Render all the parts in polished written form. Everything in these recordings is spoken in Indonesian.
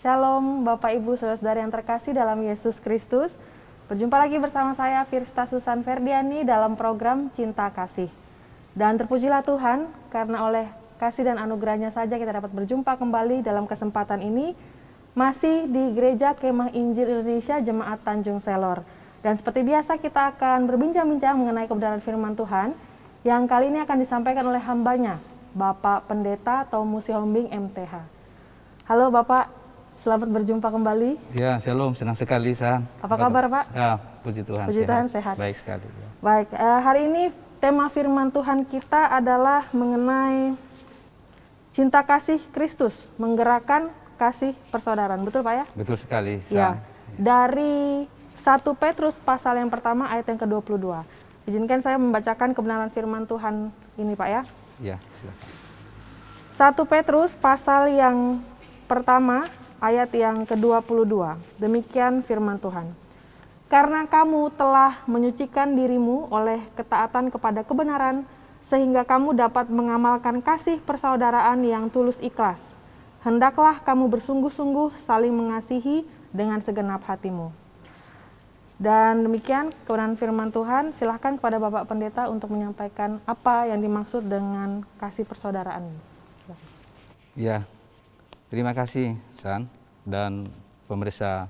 Shalom Bapak Ibu Saudara-saudari yang terkasih dalam Yesus Kristus. Berjumpa lagi bersama saya Firsta Susan Ferdiani dalam program Cinta Kasih. Dan terpujilah Tuhan karena oleh kasih dan anugerahnya saja kita dapat berjumpa kembali dalam kesempatan ini masih di Gereja Kemah Injil Indonesia Jemaat Tanjung Selor. Dan seperti biasa kita akan berbincang-bincang mengenai kebenaran firman Tuhan yang kali ini akan disampaikan oleh hambanya, Bapak Pendeta Tomusi Hombing MTH. Halo Bapak, selamat berjumpa kembali. Ya, shalom, senang sekali, San. Apa kabar, Pak? Ya, puji Tuhan, puji Tuhan, sehat. Baik sekali. Ya. Baik, hari ini tema firman Tuhan kita adalah mengenai cinta kasih Kristus, menggerakkan kasih persaudaraan. Betul, Pak ya? Betul sekali, San. Ya, dari 1 Petrus pasal yang pertama ayat yang ke-22. Izinkan saya membacakan kebenaran firman Tuhan ini, Pak ya. Ya, silakan. 1 Petrus pasal yang pertama ayat yang ke-22. Demikian firman Tuhan. Karena kamu telah menyucikan dirimu oleh ketaatan kepada kebenaran, sehingga kamu dapat mengamalkan kasih persaudaraan yang tulus ikhlas. Hendaklah kamu bersungguh-sungguh saling mengasihi dengan segenap hatimu. Dan demikian kebenaran firman Tuhan. Silahkan kepada Bapak Pendeta untuk menyampaikan apa yang dimaksud dengan kasih persaudaraan. Ya, terima kasih, San, dan pemirsa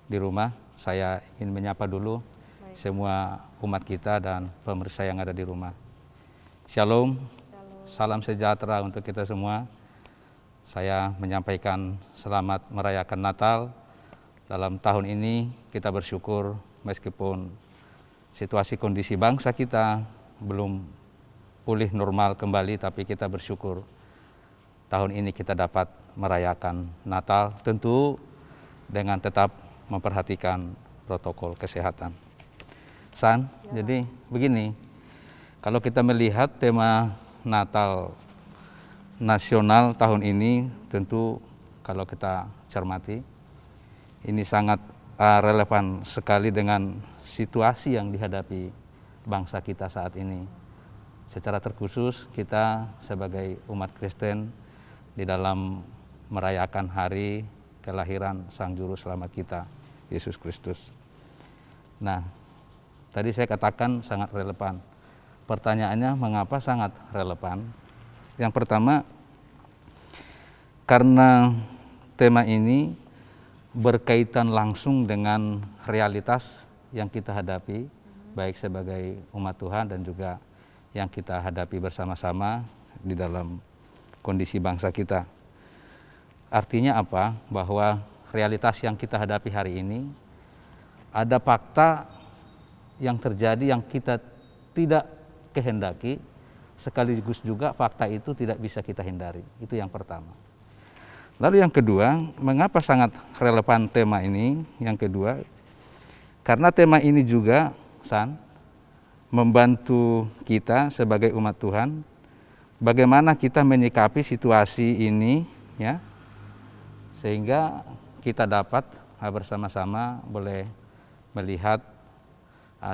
di rumah. Saya ingin menyapa dulu semua umat kita dan pemirsa yang ada di rumah. Shalom, salam sejahtera untuk kita semua. Saya menyampaikan selamat merayakan Natal. Dalam tahun ini kita bersyukur meskipun situasi kondisi bangsa kita belum pulih normal kembali, tapi kita bersyukur tahun ini kita dapat merayakan Natal, tentu dengan tetap memperhatikan protokol kesehatan. San, ya. Jadi begini, kalau kita melihat tema Natal nasional tahun ini, tentu kalau kita cermati, ini sangat relevan sekali dengan situasi yang dihadapi bangsa kita saat ini. Secara terkhusus kita sebagai umat Kristen di dalam merayakan hari kelahiran Sang Juru Selamat kita, Yesus Kristus. Nah, tadi saya katakan sangat relevan. Pertanyaannya mengapa sangat relevan? Yang pertama, karena tema ini berkaitan langsung dengan realitas yang kita hadapi, baik sebagai umat Tuhan dan juga yang kita hadapi bersama-sama di dalam kondisi bangsa kita. Artinya apa? Bahwa realitas yang kita hadapi hari ini, ada fakta yang terjadi yang kita tidak kehendaki, sekaligus juga fakta itu tidak bisa kita hindari. Itu yang pertama. Lalu yang kedua, mengapa sangat relevan tema ini? Yang kedua, karena tema ini juga, San, membantu kita sebagai umat Tuhan, bagaimana kita menyikapi situasi ini, ya, sehingga kita dapat bersama-sama boleh melihat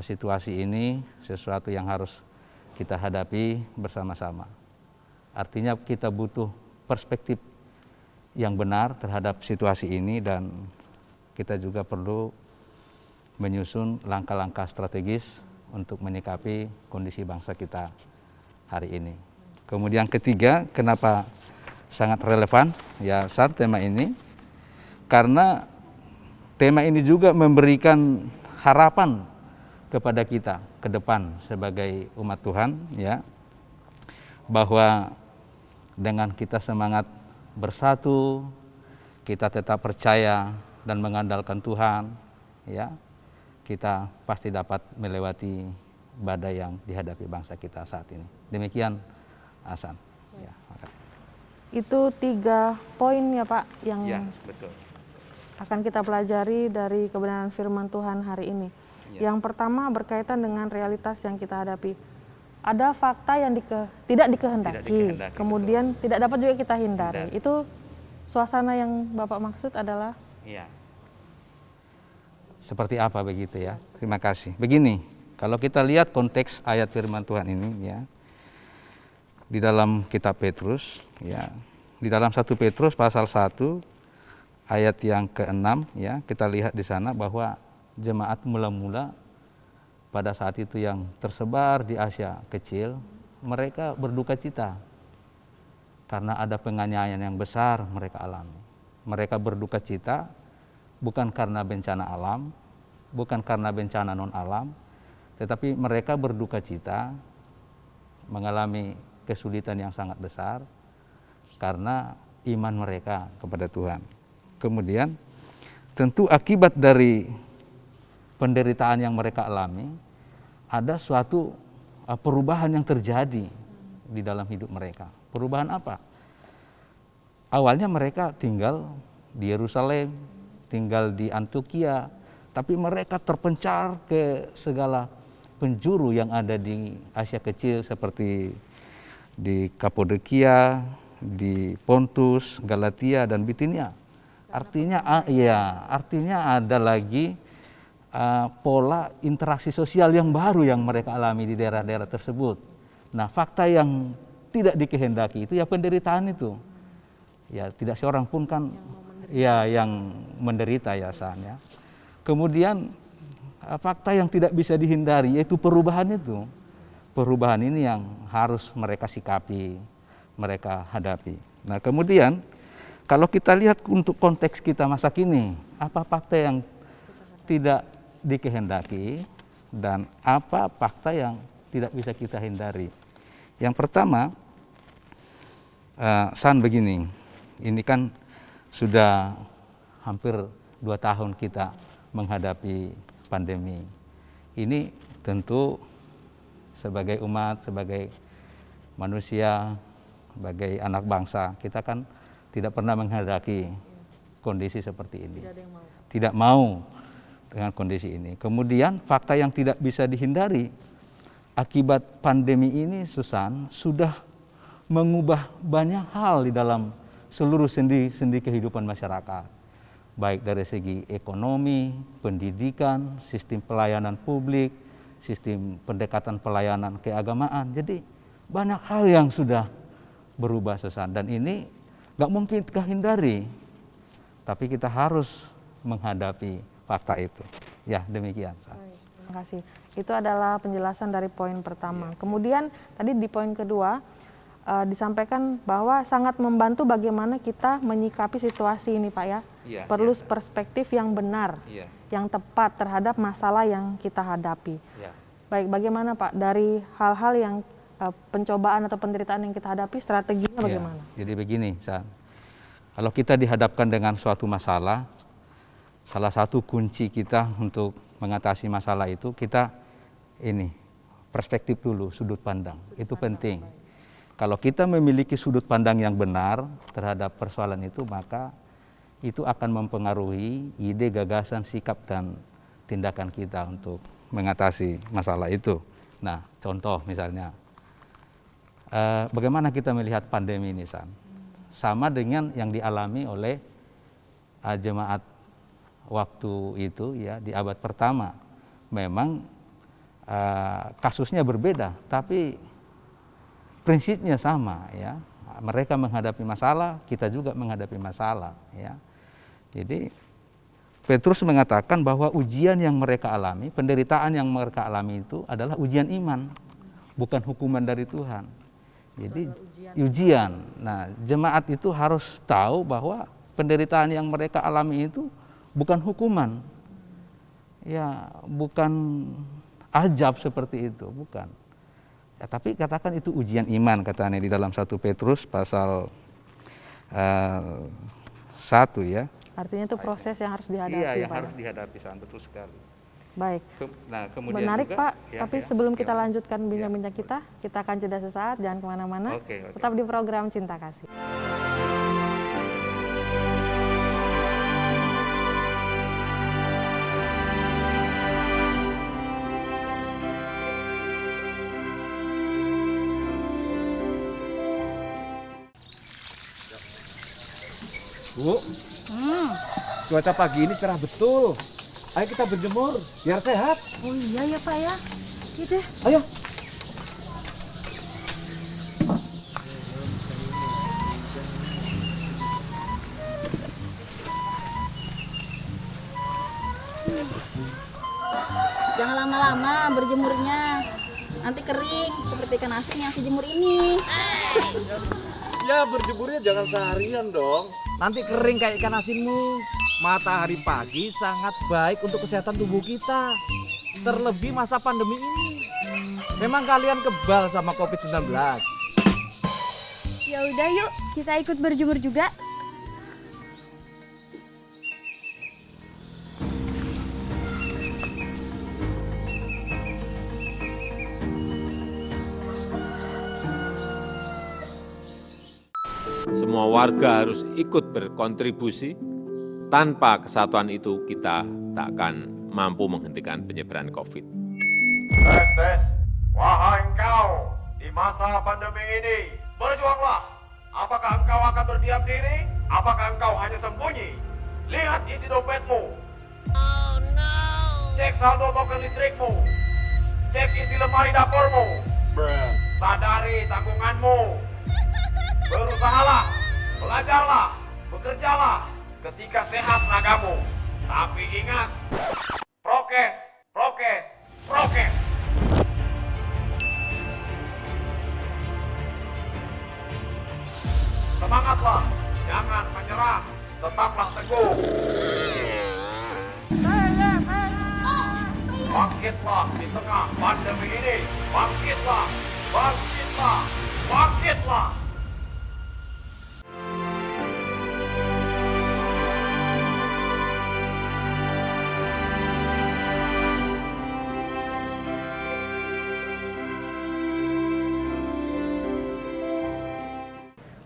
situasi ini sesuatu yang harus kita hadapi bersama-sama. Artinya kita butuh perspektif yang benar terhadap situasi ini dan kita juga perlu menyusun langkah-langkah strategis untuk menyikapi kondisi bangsa kita hari ini. Kemudian ketiga, kenapa sangat relevan ya saat tema ini? Karena tema ini juga memberikan harapan kepada kita ke depan sebagai umat Tuhan, ya, bahwa dengan kita semangat bersatu, kita tetap percaya dan mengandalkan Tuhan, ya, kita pasti dapat melewati badai yang dihadapi bangsa kita saat ini. Demikian, Hasan. Ya, itu 3 poin ya Pak yang ya, betul, akan kita pelajari dari kebenaran firman Tuhan hari ini. Ya. Yang pertama berkaitan dengan realitas yang kita hadapi. Ada fakta yang tidak dikehendaki, kemudian betul, tidak dapat juga kita hindari. Itu suasana yang Bapak maksud adalah? Iya. Seperti apa begitu ya? Terima kasih. Begini, kalau kita lihat konteks ayat firman Tuhan ini, ya, di dalam kitab Petrus, ya, di dalam 1 Petrus pasal 1 ayat yang ke-6 ya, kita lihat di sana bahwa jemaat mula-mula pada saat itu yang tersebar di Asia kecil, mereka berduka cita karena ada penganiayaan yang besar mereka alami. Mereka berduka cita bukan karena bencana alam, bukan karena bencana non alam, tetapi mereka berduka cita mengalami kesulitan yang sangat besar karena iman mereka kepada Tuhan. Kemudian tentu akibat dari penderitaan yang mereka alami, ada suatu perubahan yang terjadi di dalam hidup mereka. Perubahan apa? Awalnya mereka tinggal di Yerusalem, tinggal di Antioquia, tapi mereka terpencar ke segala penjuru yang ada di Asia Kecil seperti di Kapadokia, di Pontus, Galatia, dan Bitinia. Artinya ada lagi pola interaksi sosial yang baru yang mereka alami di daerah-daerah tersebut. Nah, fakta yang tidak dikehendaki itu ya penderitaan itu. Ya, tidak seorang pun kan yang menderita ya San ya. Kemudian fakta yang tidak bisa dihindari yaitu perubahan itu. Perubahan ini yang harus mereka sikapi, mereka hadapi. Nah, kemudian kalau kita lihat untuk konteks kita masa kini, apa fakta yang tidak dikehendaki dan apa fakta yang tidak bisa kita hindari. Yang pertama, San begini, ini kan sudah hampir 2 tahun kita menghadapi pandemi. Ini tentu sebagai umat, sebagai manusia, sebagai anak bangsa, kita kan tidak pernah menghadapi kondisi seperti ini. Tidak mau dengan kondisi ini. Kemudian fakta yang tidak bisa dihindari, akibat pandemi ini Susan sudah mengubah banyak hal di dalam seluruh sendi-sendi kehidupan masyarakat. Baik dari segi ekonomi, pendidikan, sistem pelayanan publik, sistem pendekatan pelayanan keagamaan. Jadi banyak hal yang sudah berubah Susan, dan ini nggak mungkin kita hindari, tapi kita harus menghadapi fakta itu. Ya, demikian. Terima kasih. Itu adalah penjelasan dari poin pertama. Kemudian tadi di poin kedua disampaikan bahwa sangat membantu bagaimana kita menyikapi situasi ini, Pak ya. Perlu perspektif yang benar, yang tepat terhadap masalah yang kita hadapi. Baik, bagaimana Pak dari hal-hal yang pencobaan atau penderitaan yang kita hadapi, strateginya bagaimana? Jadi begini, San. Kalau kita dihadapkan dengan suatu masalah, salah satu kunci kita untuk mengatasi masalah itu kita perspektif dulu, sudut pandang. Itu penting. Kalau kita memiliki sudut pandang yang benar terhadap persoalan itu, maka itu akan mempengaruhi ide, gagasan, sikap, dan tindakan kita untuk mengatasi masalah itu. Nah, contoh misalnya, bagaimana kita melihat pandemi ini, San? Sama dengan yang dialami oleh jemaat waktu itu ya di abad pertama. Memang kasusnya berbeda, tapi prinsipnya sama ya. Mereka menghadapi masalah, kita juga menghadapi masalah ya. Jadi Petrus mengatakan bahwa ujian yang mereka alami, penderitaan yang mereka alami itu adalah ujian iman, bukan hukuman dari Tuhan. Jadi ujian. Nah, jemaat itu harus tahu bahwa penderitaan yang mereka alami itu bukan hukuman. Ya, bukan ajab seperti itu, bukan. Ya, tapi katakan itu ujian iman, katanya di dalam 1 Petrus pasal 1 ya. Artinya itu proses yang harus dihadapi, Pak. Iya, Pak. harus dihadapi, betul sekali. Baik. Nah, kemudian menarik juga, Pak, tapi sebelum kita lanjutkan bincang-bincang kita akan jeda sesaat, jangan kemana-mana. Tetap di program Cinta Kasih. Bu, cuaca pagi ini cerah betul. Ayo kita berjemur, biar sehat. Oh iya ya Pak ya. Gitu. Ayo. Jangan lama-lama berjemurnya, nanti kering seperti ikan asin yang si jemur ini. Ya berjemurnya jangan seharian dong. Nanti kering kayak ikan asinmu. Matahari pagi sangat baik untuk kesehatan tubuh kita. Terlebih masa pandemi ini. Memang kalian kebal sama COVID-19. Ya udah yuk, kita ikut berjemur juga. Semua warga harus ikut berkontribusi. Tanpa kesatuan itu kita tak akan mampu menghentikan penyebaran COVID. Tes. Wahai engkau, di masa pandemi ini, berjuanglah. Apakah engkau akan berdiam diri? Apakah engkau hanya sembunyi? Lihat isi dompetmu. Oh no. Cek saldo token listrikmu. Cek isi lemari dapurmu. Sadari tanggunganmu. Berusahalah, belajarlah, bekerjalah ketika sehat tenagamu. Tapi ingat, prokes, prokes, prokes. Semangatlah, jangan menyerah, tetaplah teguh. Bangkitlah di tengah pandemi ini, bangkitlah, bangkitlah, bangkitlah.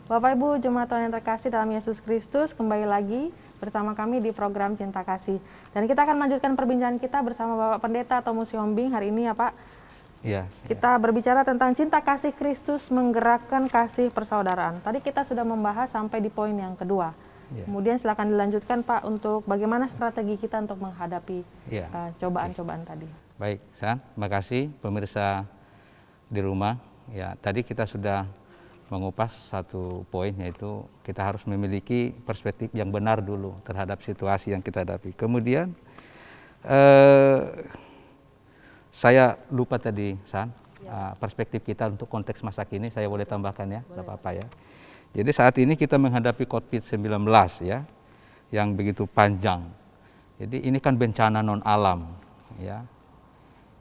Bapak Ibu Jemaat Tuhan yang terkasih dalam Yesus Kristus, kembali lagi bersama kami di program Cinta Kasih. Dan kita akan melanjutkan perbincangan kita bersama Bapak Pendeta Tomus Siombing hari ini ya Pak. Iya. Kita berbicara tentang cinta kasih Kristus menggerakkan kasih persaudaraan. Tadi kita sudah membahas sampai di poin yang kedua. Ya. Kemudian silakan dilanjutkan Pak untuk bagaimana strategi kita untuk menghadapi cobaan-cobaan tadi. Baik, San, terima kasih pemirsa di rumah. Ya, tadi kita sudah mengupas satu poin, yaitu kita harus memiliki perspektif yang benar dulu terhadap situasi yang kita hadapi. Kemudian saya lupa tadi, San, perspektif kita untuk konteks masa kini, saya boleh tambahkan ya, tidak apa-apa ya. Jadi saat ini kita menghadapi COVID-19 ya, yang begitu panjang. Jadi ini kan bencana non alam ya.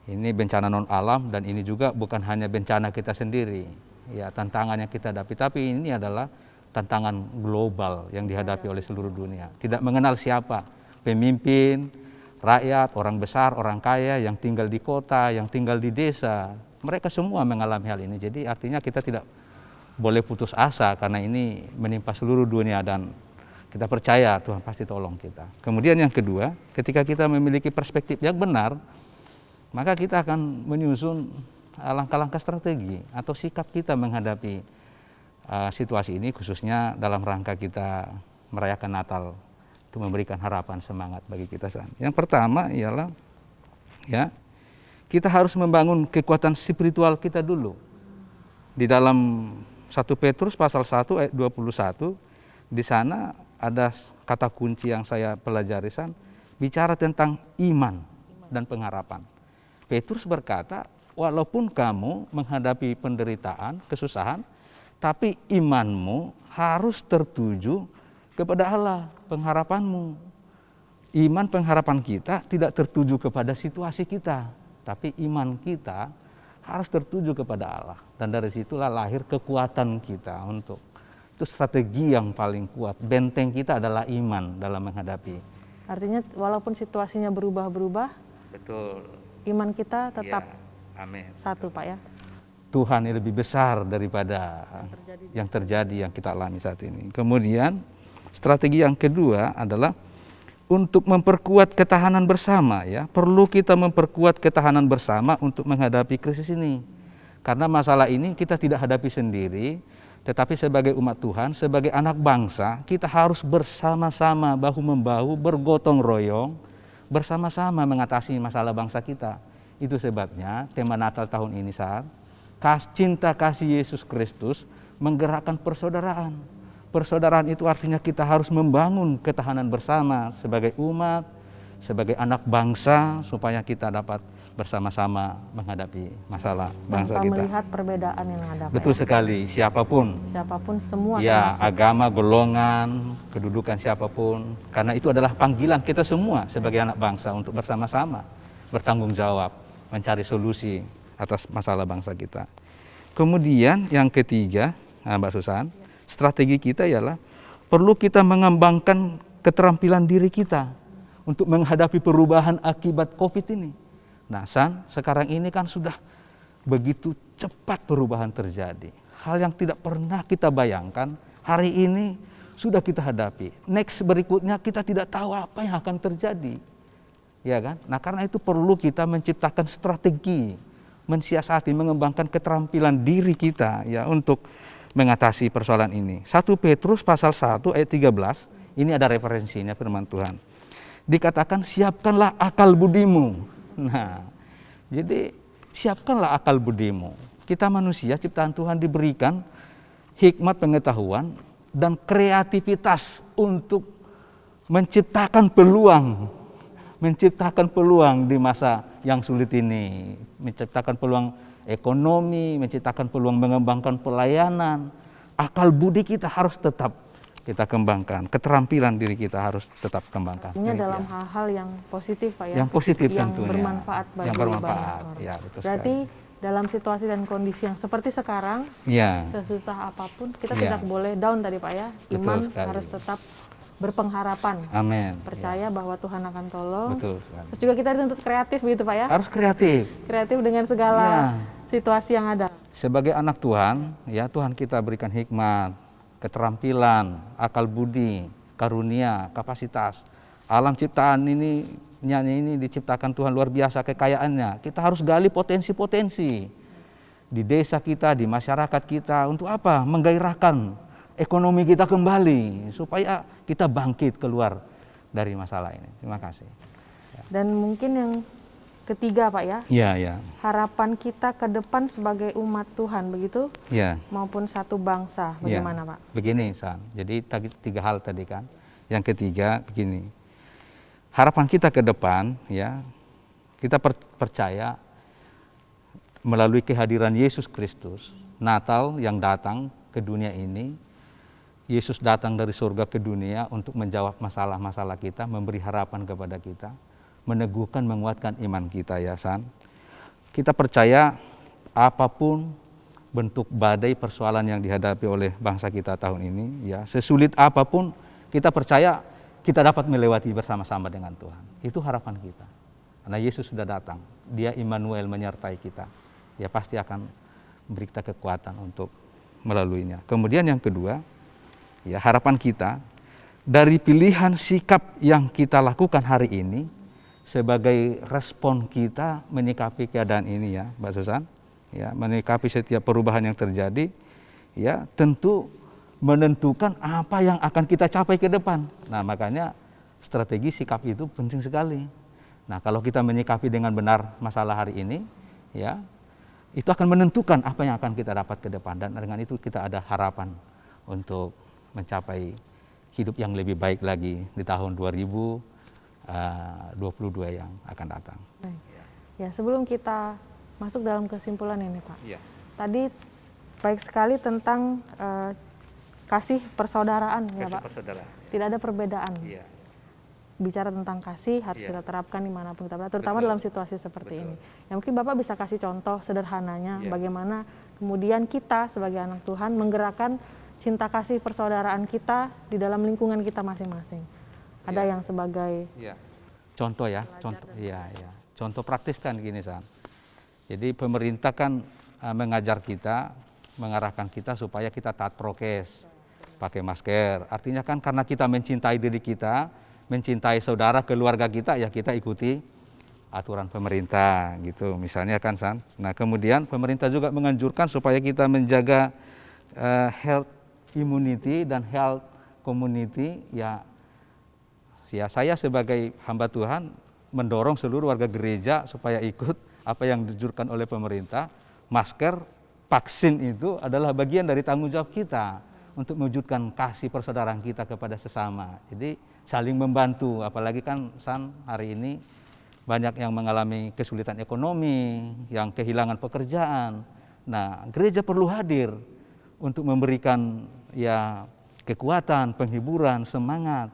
Ini bencana non alam dan ini juga bukan hanya bencana kita sendiri. Ya, tantangan yang kita hadapi, tapi ini adalah tantangan global yang dihadapi oleh seluruh dunia. Tidak mengenal siapa, pemimpin, rakyat, orang besar, orang kaya, yang tinggal di kota, yang tinggal di desa, mereka semua mengalami hal ini. Jadi artinya kita tidak boleh putus asa karena ini menimpa seluruh dunia dan kita percaya Tuhan pasti tolong kita. Kemudian yang kedua, ketika kita memiliki perspektif yang benar, maka kita akan menyusun langkah-langkah strategi atau sikap kita menghadapi situasi ini, khususnya dalam rangka kita merayakan Natal, itu memberikan harapan, semangat bagi kita. Yang pertama ialah ya, kita harus membangun kekuatan spiritual kita dulu. Di dalam 1 Petrus pasal 1 ayat 21, di sana ada kata kunci yang saya pelajari, bicara tentang iman dan pengharapan. Petrus berkata, walaupun kamu menghadapi penderitaan, kesusahan, tapi imanmu harus tertuju kepada Allah, pengharapanmu. Iman pengharapan kita tidak tertuju kepada situasi kita, tapi iman kita harus tertuju kepada Allah. Dan dari situlah lahir kekuatan kita untuk, itu strategi yang paling kuat. Benteng kita adalah iman dalam menghadapi. Artinya walaupun situasinya berubah-berubah, betul, iman kita tetap amin. Satu Pak ya. Tuhan yang lebih besar daripada yang terjadi yang kita alami saat ini. Kemudian strategi yang kedua adalah untuk memperkuat ketahanan bersama ya. Perlu kita memperkuat ketahanan bersama untuk menghadapi krisis ini. Karena masalah ini kita tidak hadapi sendiri, tetapi sebagai umat Tuhan, sebagai anak bangsa, kita harus bersama-sama, bahu-membahu, bergotong royong, bersama-sama mengatasi masalah bangsa kita. Itu sebabnya tema Natal tahun ini cinta kasih Yesus Kristus menggerakkan persaudaraan. Persaudaraan itu artinya kita harus membangun ketahanan bersama sebagai umat, sebagai anak bangsa supaya kita dapat bersama-sama menghadapi masalah bangsa Tanpa kita. melihat perbedaan yang ada, Pak. Betul Ya? sekali, siapapun. Siapapun semua Ya, termasuk. agama, golongan, kedudukan siapapun. Karena itu adalah panggilan kita semua sebagai anak bangsa untuk bersama-sama bertanggung jawab, mencari solusi atas masalah bangsa kita. Kemudian yang ketiga, Mbak Susan, strategi kita ialah perlu kita mengembangkan keterampilan diri kita untuk menghadapi perubahan akibat COVID ini. Nah, San, sekarang ini kan sudah begitu cepat perubahan terjadi. Hal yang tidak pernah kita bayangkan, hari ini sudah kita hadapi. Next berikutnya kita tidak tahu apa yang akan terjadi. Ya kan? Nah, karena itu perlu kita menciptakan strategi, mensiasati, mengembangkan keterampilan diri kita ya untuk mengatasi persoalan ini. 1 Petrus pasal 1 ayat 13, ini ada referensinya firman Tuhan. Dikatakan siapkanlah akal budimu. Nah, jadi siapkanlah akal budimu. Kita manusia ciptaan Tuhan diberikan hikmat pengetahuan dan kreativitas untuk menciptakan peluang di masa yang sulit ini, menciptakan peluang ekonomi, menciptakan peluang mengembangkan pelayanan. Akal budi kita harus tetap kita kembangkan, keterampilan diri kita harus tetap kembangkan. Ini dalam hal-hal yang positif, Pak ya. Yang positif yang tentunya. bermanfaat bagi yang bermanfaat. banyak orang. Ya, betul Berarti sekali. dalam situasi dan kondisi yang seperti sekarang, Ya, sesusah apapun kita Ya. tidak boleh down tadi Pak ya. Betul Iman sekali. harus tetap berpengharapan, amin. percaya bahwa Tuhan akan tolong. Betul sekali. Terus juga kita dituntut kreatif begitu Pak ya. Harus kreatif. Kreatif dengan segala Ya. situasi yang ada. Sebagai anak Tuhan, ya Tuhan kita berikan hikmat, keterampilan, akal budi, karunia, kapasitas. Alam ciptaan ini diciptakan Tuhan luar biasa kekayaannya. Kita harus gali potensi-potensi di desa kita, di masyarakat kita. Untuk apa? Menggairahkan ekonomi kita kembali supaya kita bangkit keluar dari masalah ini. Terima kasih. Dan mungkin yang ketiga Pak ya, Iya, ya. harapan kita ke depan sebagai umat Tuhan begitu Ya. maupun satu bangsa, bagaimana Pak? Begini, San. Jadi tiga hal tadi kan. Yang ketiga begini. Harapan kita ke depan ya, kita percaya melalui kehadiran Yesus Kristus, Natal yang datang ke dunia ini, Yesus datang dari surga ke dunia untuk menjawab masalah-masalah kita, memberi harapan kepada kita, meneguhkan, menguatkan iman kita ya San. Kita percaya apapun bentuk badai persoalan yang dihadapi oleh bangsa kita tahun ini, ya sesulit apapun, kita percaya kita dapat melewati bersama-sama dengan Tuhan. Itu harapan kita. Karena Yesus sudah datang, Dia Immanuel menyertai kita. Ya pasti akan beri kita kekuatan untuk melaluinya. Kemudian yang kedua, ya harapan kita dari pilihan sikap yang kita lakukan hari ini sebagai respon kita menyikapi keadaan ini ya Mbak Susan, ya menyikapi setiap perubahan yang terjadi, ya tentu menentukan apa yang akan kita capai ke depan. Nah makanya strategi sikap itu penting sekali. Nah kalau kita menyikapi dengan benar masalah hari ini, ya itu akan menentukan apa yang akan kita dapat ke depan, dan dengan itu kita ada harapan untuk mencapai hidup yang lebih baik lagi di tahun 2022 yang akan datang. Baik. Ya sebelum kita masuk dalam kesimpulan ini Pak, Ya. tadi baik sekali tentang kasih persaudaraan ya Pak. Saudara. Tidak ada perbedaan. Iya. Bicara tentang kasih harus Iya. kita terapkan dimanapun kita berada, terutama Betul. dalam situasi seperti Betul. ini. Ya mungkin Bapak bisa kasih contoh sederhananya Iya. bagaimana kemudian kita sebagai anak Tuhan menggerakkan cinta kasih persaudaraan kita di dalam lingkungan kita masing-masing. Ada Iya. yang sebagai Ya. Contoh ya, contoh. Iya, ya. Contoh praktis kan gini San. Jadi pemerintah kan mengajar kita, mengarahkan kita supaya kita taat prokes, pakai masker. Artinya kan karena kita mencintai diri kita, mencintai saudara, keluarga kita, ya kita ikuti aturan pemerintah gitu. Misalnya kan San. Nah kemudian pemerintah juga menganjurkan supaya kita menjaga health immunity dan health community. Ya saya sebagai hamba Tuhan mendorong seluruh warga gereja supaya ikut apa yang dianjurkan oleh pemerintah. Masker, vaksin itu adalah bagian dari tanggung jawab kita untuk mewujudkan kasih persaudaraan kita kepada sesama. Jadi saling membantu. Apalagi kan San hari ini banyak yang mengalami kesulitan ekonomi, yang kehilangan pekerjaan. Nah, gereja perlu hadir untuk memberikan ya kekuatan, penghiburan, semangat,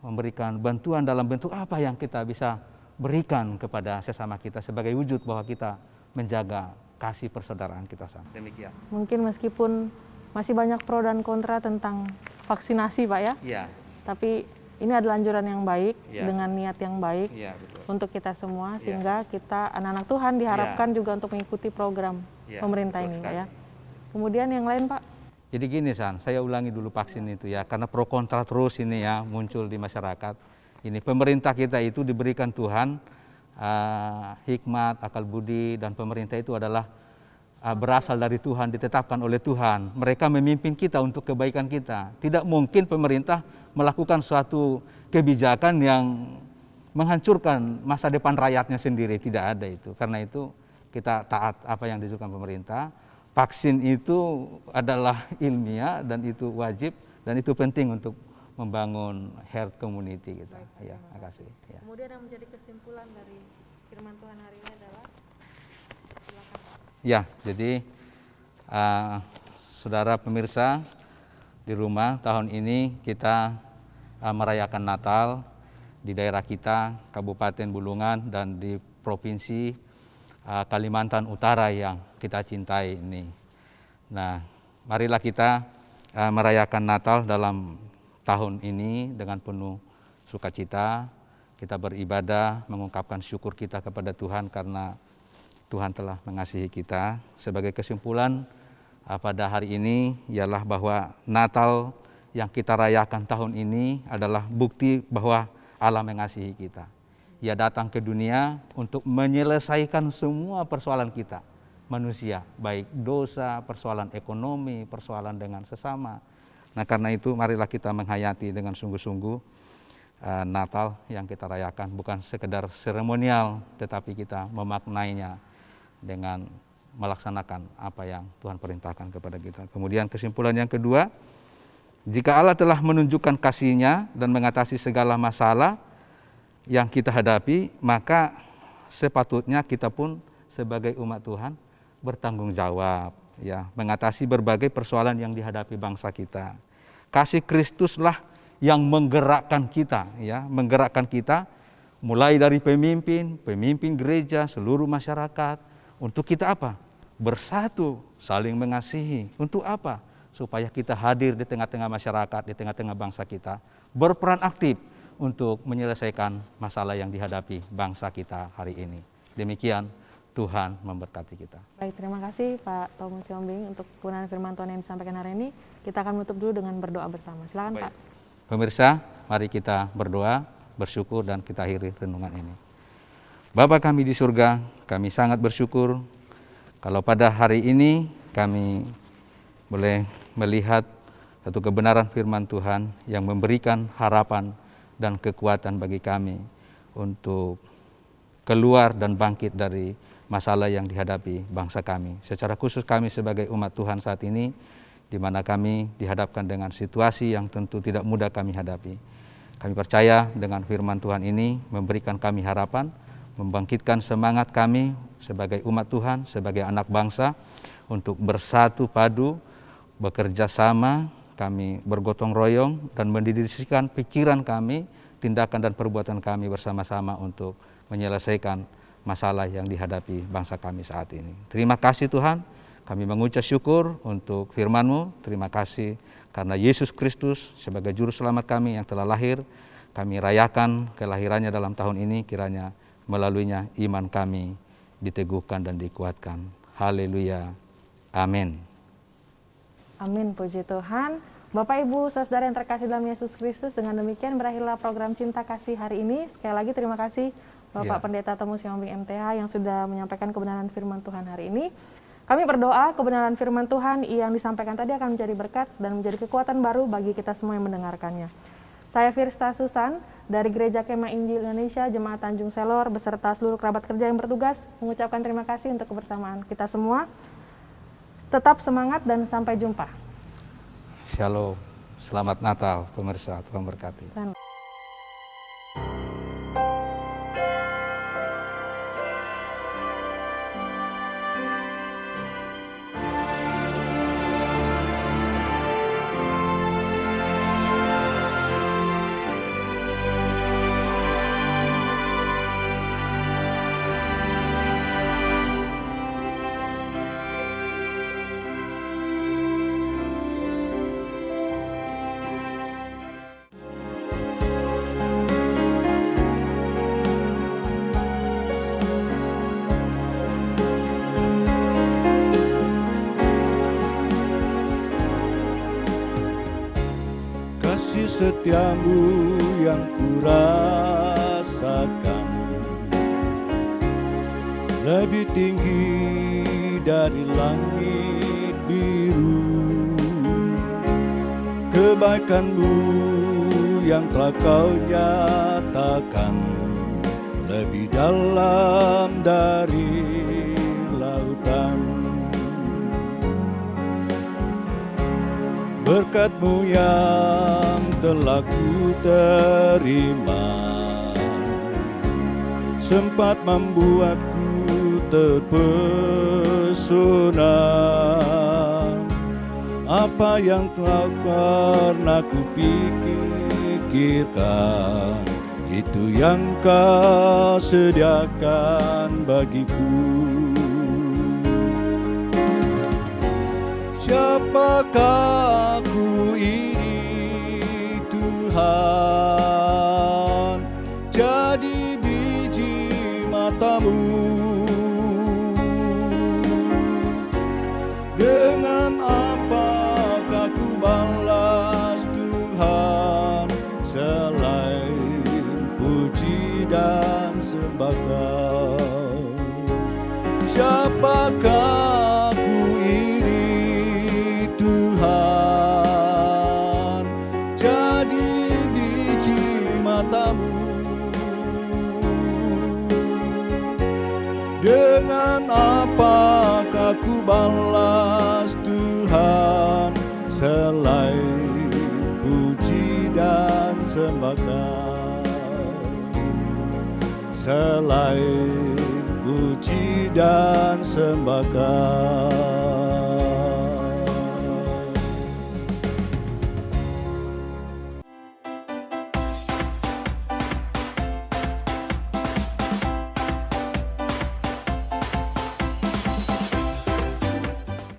memberikan bantuan dalam bentuk apa yang kita bisa berikan kepada sesama kita sebagai wujud bahwa kita menjaga kasih persaudaraan kita. Demikian. Mungkin meskipun masih banyak pro dan kontra tentang vaksinasi, Pak ya. Iya. Tapi ini adalah anjuran yang baik Ya. dengan niat yang baik Betul. untuk kita semua, Ya. sehingga kita anak-anak Tuhan diharapkan juga untuk mengikuti program Ya, pemerintah betul ini, Pak sekali. ya. Kemudian yang lain, Pak. Jadi gini San, saya ulangi dulu vaksin itu ya, karena pro kontra terus ini ya muncul di masyarakat. Ini pemerintah kita itu diberikan Tuhan hikmat, akal budi, dan pemerintah itu adalah berasal dari Tuhan, ditetapkan oleh Tuhan. Mereka memimpin kita untuk kebaikan kita. Tidak mungkin pemerintah melakukan suatu kebijakan yang menghancurkan masa depan rakyatnya sendiri. Tidak ada itu. Karena itu kita taat apa yang dilakukan pemerintah. Vaksin itu adalah ilmiah dan itu wajib dan itu penting untuk membangun herd community kita. Ya, terima kasih. Ya. Kemudian yang menjadi kesimpulan dari firman Tuhan hari ini adalah Ya, jadi saudara pemirsa di rumah, tahun ini kita merayakan Natal di daerah kita, Kabupaten Bulungan, dan di Provinsi Kalimantan Utara yang kita cintai ini. Nah, marilah kita merayakan Natal dalam tahun ini dengan penuh sukacita. Kita beribadah, mengungkapkan syukur kita kepada Tuhan karena Tuhan telah mengasihi kita. Sebagai kesimpulan pada hari ini ialah bahwa Natal yang kita rayakan tahun ini adalah bukti bahwa Allah mengasihi kita. Ia datang ke dunia untuk menyelesaikan semua persoalan kita, manusia, baik dosa, persoalan ekonomi, persoalan dengan sesama. Nah, karena itu marilah kita menghayati dengan sungguh-sungguh Natal yang kita rayakan, bukan sekedar seremonial, tetapi kita memaknainya dengan melaksanakan apa yang Tuhan perintahkan kepada kita. Kemudian kesimpulan yang kedua, jika Allah telah menunjukkan kasih-Nya dan mengatasi segala masalah yang kita hadapi, maka sepatutnya kita pun sebagai umat Tuhan bertanggung jawab ya, mengatasi berbagai persoalan yang dihadapi bangsa kita. Kasih Kristuslah yang menggerakkan kita ya, menggerakkan kita mulai dari pemimpin gereja, seluruh masyarakat. Untuk kita apa? Bersatu, saling mengasihi. Untuk apa? Supaya kita hadir di tengah-tengah masyarakat, di tengah-tengah bangsa kita, berperan aktif untuk menyelesaikan masalah yang dihadapi bangsa kita hari ini. Demikian, Tuhan memberkati kita. Baik, terima kasih Pak Thomas Siombing untuk kebenaran firman Tuhan yang disampaikan hari ini. Kita akan menutup dulu dengan berdoa bersama. Silakan Pak. Pemirsa, mari kita berdoa, bersyukur, dan kita akhiri renungan ini. Bapa kami di surga, kami sangat bersyukur kalau pada hari ini kami boleh melihat satu kebenaran firman Tuhan yang memberikan harapan dan kekuatan bagi kami untuk keluar dan bangkit dari masalah yang dihadapi bangsa kami. Secara khusus kami sebagai umat Tuhan saat ini, di mana kami dihadapkan dengan situasi yang tentu tidak mudah kami hadapi. Kami percaya dengan firman Tuhan ini memberikan kami harapan, membangkitkan semangat kami sebagai umat Tuhan, sebagai anak bangsa, untuk bersatu padu, bekerja sama, kami bergotong royong dan mendidikkan pikiran kami, tindakan dan perbuatan kami bersama-sama untuk menyelesaikan masalah yang dihadapi bangsa kami saat ini. Terima kasih Tuhan, kami mengucap syukur untuk firman-Mu. Terima kasih karena Yesus Kristus sebagai juru selamat kami yang telah lahir, kami rayakan kelahirannya dalam tahun ini, kiranya melaluinya iman kami diteguhkan dan dikuatkan. Haleluya. Amin. Amin, puji Tuhan. Bapak, Ibu, saudara yang terkasih dalam Yesus Kristus, dengan demikian berakhirlah program Cinta Kasih hari ini. Sekali lagi terima kasih Bapak Pendeta Thomas Siombing MTH yang sudah menyampaikan kebenaran firman Tuhan hari ini. Kami berdoa kebenaran firman Tuhan yang disampaikan tadi akan menjadi berkat dan menjadi kekuatan baru bagi kita semua yang mendengarkannya. Saya Firsta Susan dari Gereja Kemah Injil Indonesia Jemaat Tanjung Selor beserta seluruh kerabat kerja yang bertugas mengucapkan terima kasih untuk kebersamaan kita semua. Tetap semangat dan sampai jumpa. Shalom. Selamat Natal pemirsa, Tuhan berkati. Tuhan. setiamu yang kurasakan, lebih tinggi dari langit biru. Kebaikanmu yang telah kau nyatakan, lebih dalam dari lautan. Berkat-Mu yang telah ku terima sempat membuatku terpesona. Apa yang telah pernah ku pikirkan, itu yang Kau sediakan bagiku. Siapakah aku ini Tuhan, jadi biji mata-Mu. Dengan apakah ku balas Tuhan, selain puji dan sembah Kau. Siapakah aku ini Tuhan, jadi biji mata-Mu. Dengan apakah ku balas Tuhan, selain puji dan sembah Kau. Selain puji dan sembah Kau.